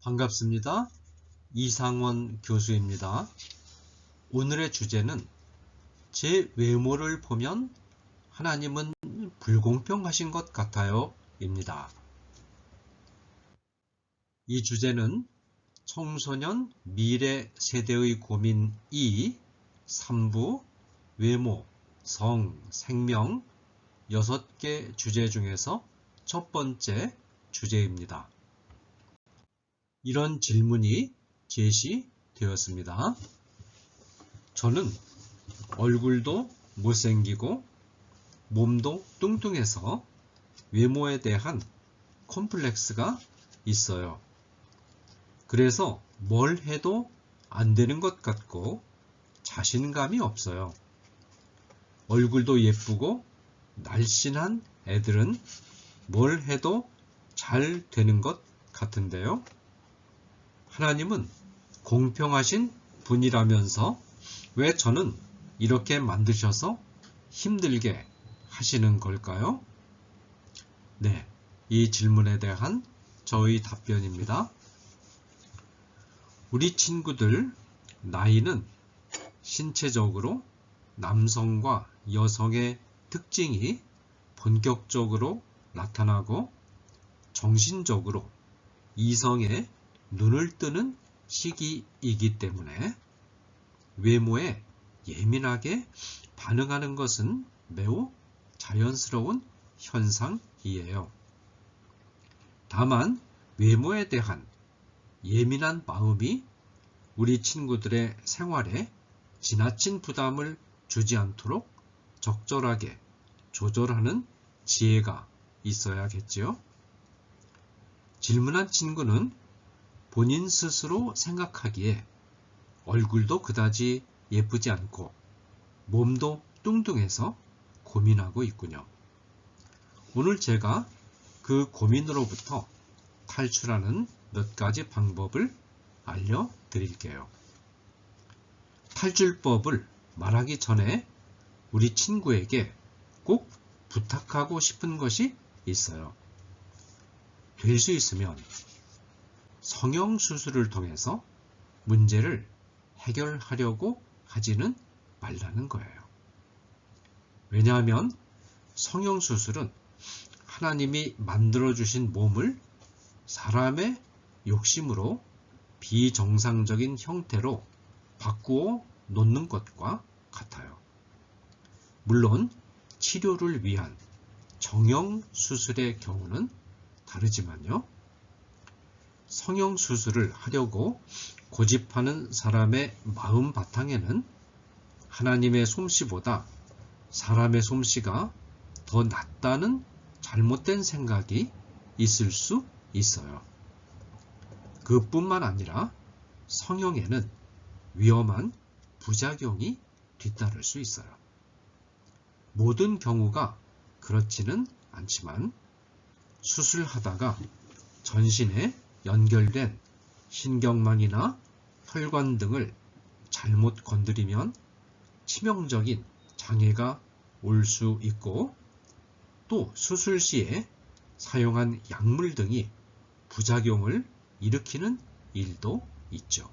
반갑습니다. 이상원 교수입니다. 오늘의 주제는 제 외모를 보면 하나님은 불공평하신 것 같아요 입니다. 이 주제는 청소년 미래 세대의 고민 2, 3부, 외모, 성, 생명 6개 주제 중에서 첫 번째 주제입니다. 이런 질문이 제시되었습니다. 저는 얼굴도 못생기고 몸도 뚱뚱해서 외모에 대한 콤플렉스가 있어요. 그래서 뭘 해도 안 되는 것 같고 자신감이 없어요. 얼굴도 예쁘고 날씬한 애들은 뭘 해도 잘 되는 것 같은데요. 하나님은 공평하신 분이라면서 왜 저는 이렇게 만드셔서 힘들게 하시는 걸까요? 네, 이 질문에 대한 저의 답변입니다. 우리 친구들 나이는 신체적으로 남성과 여성의 특징이 본격적으로 나타나고 정신적으로 이성의 눈을 뜨는 시기이기 때문에 외모에 예민하게 반응하는 것은 매우 자연스러운 현상이에요. 다만 외모에 대한 예민한 마음이 우리 친구들의 생활에 지나친 부담을 주지 않도록 적절하게 조절하는 지혜가 있어야겠지요. 질문한 친구는 본인 스스로 생각하기에 얼굴도 그다지 예쁘지 않고 몸도 뚱뚱해서 고민하고 있군요. 오늘 제가 그 고민으로부터 탈출하는 몇 가지 방법을 알려드릴게요. 탈출법을 말하기 전에 우리 친구에게 꼭 부탁하고 싶은 것이 있어요. 될 수 있으면 성형수술을 통해서 문제를 해결하려고 하지는 말라는 거예요. 왜냐하면 성형수술은 하나님이 만들어주신 몸을 사람의 욕심으로 비정상적인 형태로 바꾸어 놓는 것과 같아요. 물론 치료를 위한 정형수술의 경우는 다르지만요. 성형수술을 하려고 고집하는 사람의 마음 바탕에는 하나님의 솜씨보다 사람의 솜씨가 더 낫다는 잘못된 생각이 있을 수 있어요. 그뿐만 아니라 성형에는 위험한 부작용이 뒤따를 수 있어요. 모든 경우가 그렇지는 않지만 수술하다가 전신에 연결된 신경망이나 혈관 등을 잘못 건드리면 치명적인 장애가 올 수 있고 또 수술 시에 사용한 약물 등이 부작용을 일으키는 일도 있죠.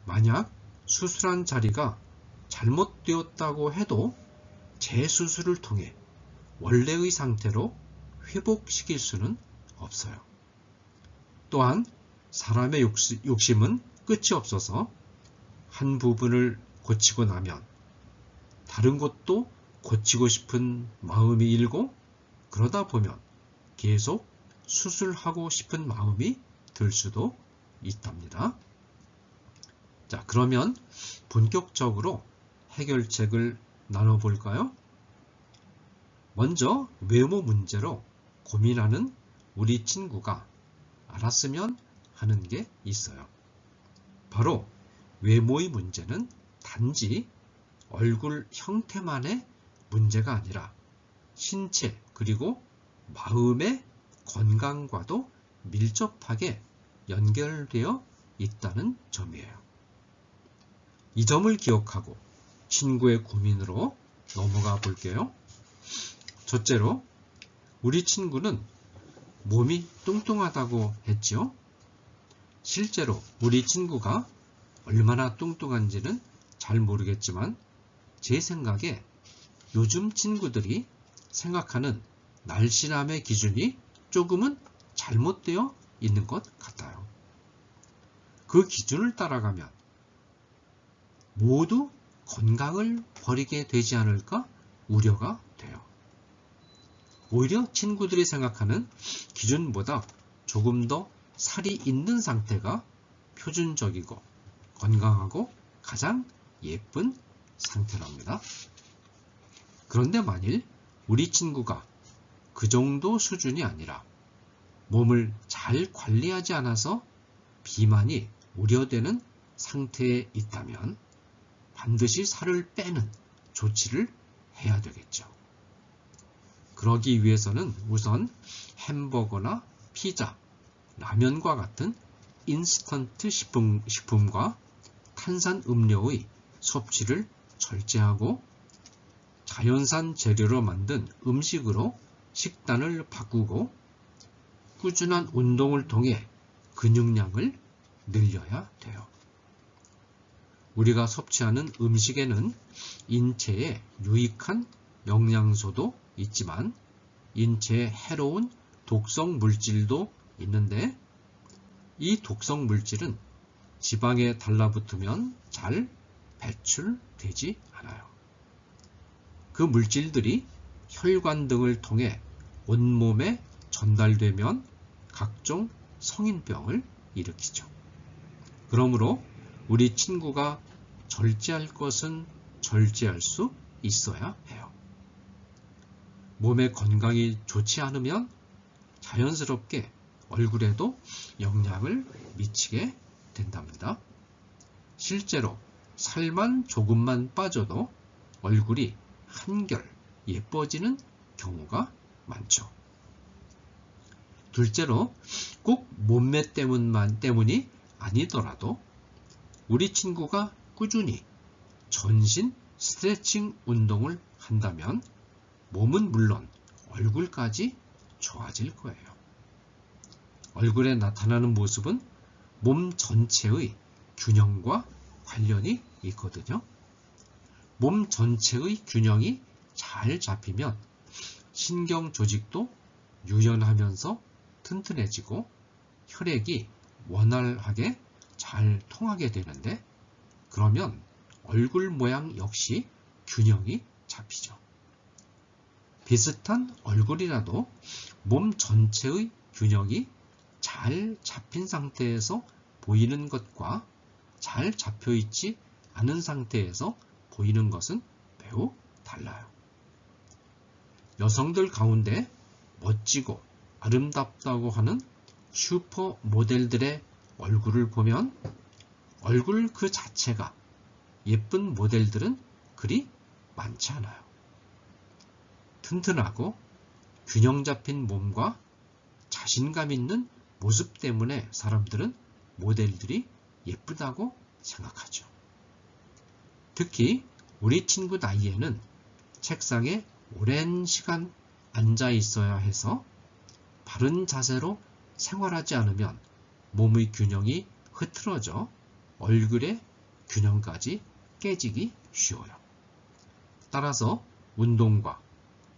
만약 수술한 자리가 잘못되었다고 해도 재수술을 통해 원래의 상태로 회복시킬 수는 없어요. 또한 사람의 욕심은 끝이 없어서 한 부분을 고치고 나면 다른 것도 고치고 싶은 마음이 일고 그러다 보면 계속 수술하고 싶은 마음이 들 수도 있답니다. 자, 그러면 본격적으로 해결책을 나눠볼까요? 먼저 외모 문제로 고민하는 우리 친구가 알았으면 하는 게 있어요. 바로 외모의 문제는 단지 얼굴 형태만의 문제가 아니라 신체 그리고 마음의 건강과도 밀접하게 연결되어 있다는 점이에요. 이 점을 기억하고 친구의 고민으로 넘어가 볼게요. 첫째로 우리 친구는 몸이 뚱뚱하다고 했지요. 실제로 우리 친구가 얼마나 뚱뚱한지는 잘 모르겠지만 제 생각에 요즘 친구들이 생각하는 날씬함의 기준이 조금은 잘못되어 있는 것 같아요. 그 기준을 따라가면 모두 건강을 버리게 되지 않을까 우려가 돼요. 오히려 친구들이 생각하는 기준보다 조금 더 살이 있는 상태가 표준적이고 건강하고 가장 예쁜 상태랍니다. 그런데 만일 우리 친구가 그 정도 수준이 아니라 몸을 잘 관리하지 않아서 비만이 우려되는 상태에 있다면 반드시 살을 빼는 조치를 해야 되겠죠. 그러기 위해서는 우선 햄버거나 피자, 라면과 같은 인스턴트 식품과 탄산 음료의 섭취를 절제하고 자연산 재료로 만든 음식으로 식단을 바꾸고 꾸준한 운동을 통해 근육량을 늘려야 돼요. 우리가 섭취하는 음식에는 인체에 유익한 영양소도 있지만 인체에 해로운 독성 물질도 있는데 이 독성 물질은 지방에 달라붙으면 잘 배출되지 않아요. 그 물질들이 혈관 등을 통해 온몸에 전달되면 각종 성인병을 일으키죠. 그러므로 우리 친구가 절제할 것은 절제할 수 있어야 해요. 몸의 건강이 좋지 않으면 자연스럽게 얼굴에도 영향을 미치게 된답니다. 실제로 살만 조금만 빠져도 얼굴이 한결 예뻐지는 경우가 많죠. 둘째로 꼭 몸매 때문이 아니더라도 우리 친구가 꾸준히 전신 스트레칭 운동을 한다면 몸은 물론 얼굴까지 좋아질 거예요. 얼굴에 나타나는 모습은 몸 전체의 균형과 관련이 있거든요. 몸 전체의 균형이 잘 잡히면 신경 조직도 유연하면서 튼튼해지고 혈액이 원활하게 잘 통하게 되는데 그러면 얼굴 모양 역시 균형이 잡히죠. 비슷한 얼굴이라도 몸 전체의 균형이 잘 잡힌 상태에서 보이는 것과 잘 잡혀있지 않은 상태에서 보이는 것은 매우 달라요. 여성들 가운데 멋지고 아름답다고 하는 슈퍼 모델들의 얼굴을 보면 얼굴 그 자체가 예쁜 모델들은 그리 많지 않아요. 튼튼하고 균형 잡힌 몸과 자신감 있는 모습 때문에 사람들은 모델들이 예쁘다고 생각하죠. 특히 우리 친구 나이에는 책상에 오랜 시간 앉아 있어야 해서 바른 자세로 생활하지 않으면 몸의 균형이 흐트러져 얼굴의 균형까지 깨지기 쉬워요. 따라서 운동과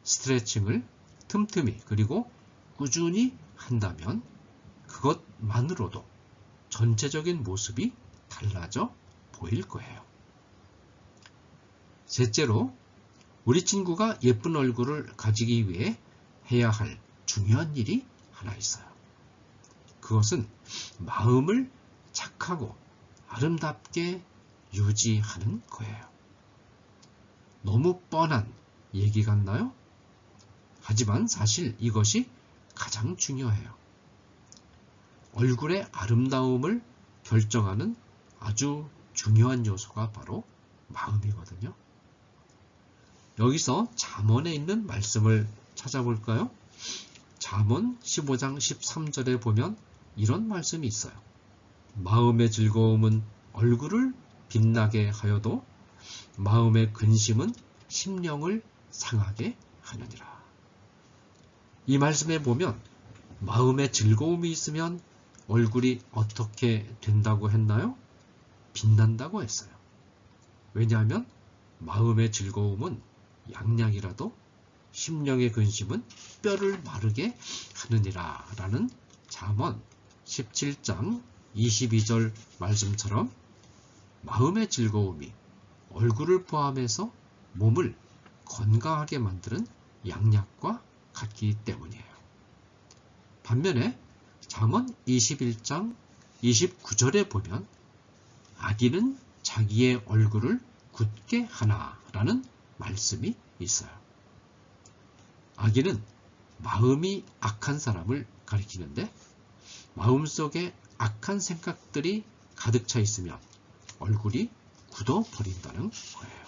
스트레칭을 틈틈이 그리고 꾸준히 한다면 그것만으로도 전체적인 모습이 달라져 보일 거예요. 셋째로 우리 친구가 예쁜 얼굴을 가지기 위해 해야 할 중요한 일이 하나 있어요. 그것은 마음을 착하고 아름답게 유지하는 거예요. 너무 뻔한 얘기 같나요? 하지만 사실 이것이 가장 중요해요. 얼굴의 아름다움을 결정하는 아주 중요한 요소가 바로 마음이거든요. 여기서 잠언에 있는 말씀을 찾아볼까요? 잠언 15장 13절에 보면 이런 말씀이 있어요. 마음의 즐거움은 얼굴을 빛나게 하여도 마음의 근심은 심령을 상하게 하느니라. 이 말씀에 보면 마음의 즐거움이 있으면 얼굴이 어떻게 된다고 했나요? 빛난다고 했어요. 왜냐하면 마음의 즐거움은 양약이라도 심령의 근심은 뼈를 마르게 하느니라 라는 잠언 17장 22절 말씀처럼 마음의 즐거움이 얼굴을 포함해서 몸을 건강하게 만드는 양약과 같기 때문이에요. 반면에 잠언 21장 29절에 보면 악인은 자기의 얼굴을 굳게 하나라는 말씀이 있어요. 악인은 마음이 악한 사람을 가리키는데 마음속에 악한 생각들이 가득 차 있으면 얼굴이 굳어버린다는 거예요.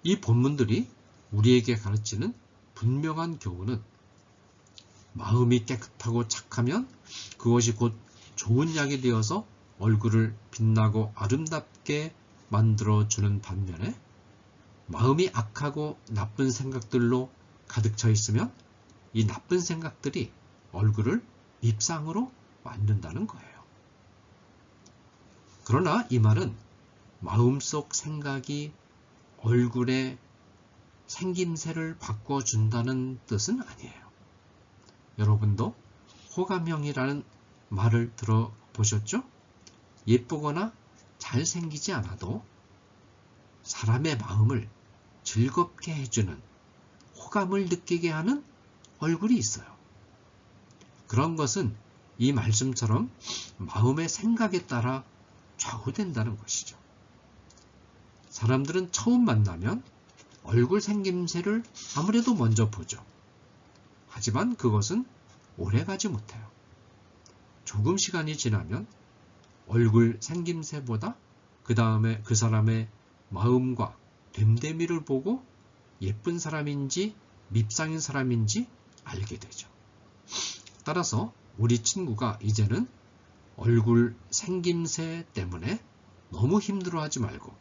이 본문들이 우리에게 가르치는 분명한 교훈은 마음이 깨끗하고 착하면 그것이 곧 좋은 약이 되어서 얼굴을 빛나고 아름답게 만들어주는 반면에 마음이 악하고 나쁜 생각들로 가득 차 있으면 이 나쁜 생각들이 얼굴을 밉상으로 만든다는 거예요. 그러나 이 말은 마음속 생각이 얼굴의 생김새를 바꿔준다는 뜻은 아니에요. 여러분도 호감형이라는 말을 들어보셨죠? 예쁘거나 잘생기지 않아도 사람의 마음을 즐겁게 해주는 호감을 느끼게 하는 얼굴이 있어요. 그런 것은 이 말씀처럼 마음의 생각에 따라 좌우된다는 것이죠. 사람들은 처음 만나면 얼굴 생김새를 아무래도 먼저 보죠. 하지만 그것은 오래가지 못해요. 조금 시간이 지나면 얼굴 생김새보다 그 다음에 그 사람의 마음과 됨됨이를 보고 예쁜 사람인지 밉상인 사람인지 알게 되죠. 따라서 우리 친구가 이제는 얼굴 생김새 때문에 너무 힘들어하지 말고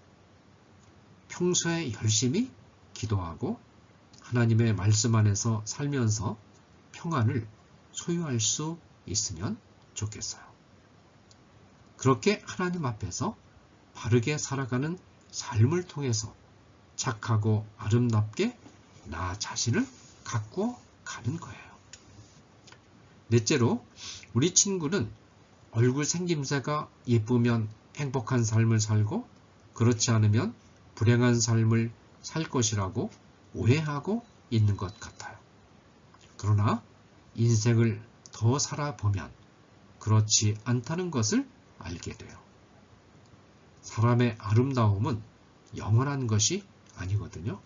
평소에 열심히 기도하고 하나님의 말씀 안에서 살면서 평안을 소유할 수 있으면 좋겠어요. 그렇게 하나님 앞에서 바르게 살아가는 삶을 통해서 착하고 아름답게 나 자신을 가꾸어 가는 거예요. 넷째로 우리 친구는 얼굴 생김새가 예쁘면 행복한 삶을 살고 그렇지 않으면 불행한 삶을 살 것이라고 오해하고 있는 것 같아요. 그러나 인생을 더 살아보면 그렇지 않다는 것을 알게 돼요. 사람의 아름다움은 영원한 것이 아니거든요.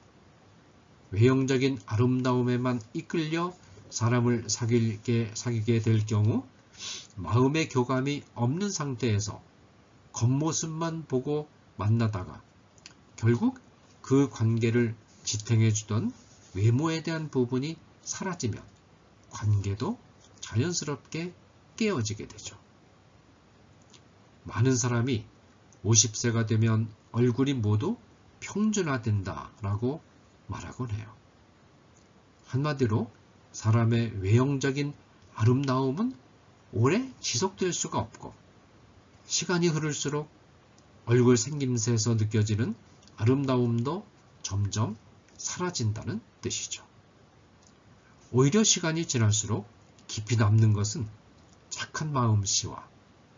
외형적인 아름다움에만 이끌려 사람을 사귀게 될 경우 마음의 교감이 없는 상태에서 겉모습만 보고 만나다가 결국 그 관계를 지탱해 주던 외모에 대한 부분이 사라지면 관계도 자연스럽게 깨어지게 되죠. 많은 사람이 50세가 되면 얼굴이 모두 평준화된다라고 말하곤 해요. 한마디로 사람의 외형적인 아름다움은 오래 지속될 수가 없고 시간이 흐를수록 얼굴 생김새에서 느껴지는 아름다움도 점점 사라진다는 뜻이죠. 오히려 시간이 지날수록 깊이 남는 것은 착한 마음씨와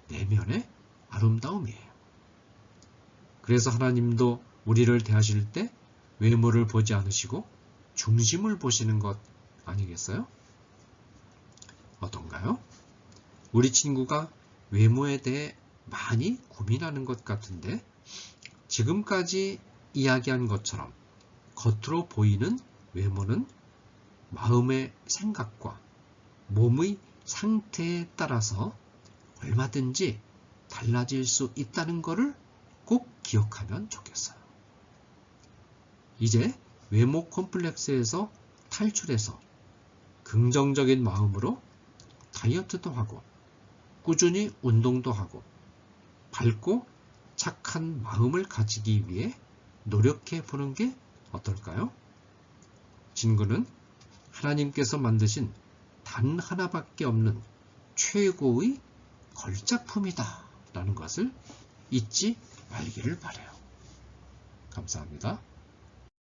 내면의 아름다움이에요. 그래서 하나님도 우리를 대하실 때 외모를 보지 않으시고 중심을 보시는 것 아니겠어요? 어떤가요? 우리 친구가 외모에 대해 많이 고민하는 것 같은데 지금까지 이야기한 것처럼 겉으로 보이는 외모는 마음의 생각과 몸의 상태에 따라서 얼마든지 달라질 수 있다는 것을 꼭 기억하면 좋겠어요. 이제 외모 콤플렉스에서 탈출해서 긍정적인 마음으로 다이어트도 하고 꾸준히 운동도 하고 밝고 착한 마음을 가지기 위해 노력해 보는 게 어떨까요? 친구는 하나님께서 만드신 단 하나밖에 없는 최고의 걸작품이다 라는 것을 잊지 말기를 바라요. 감사합니다.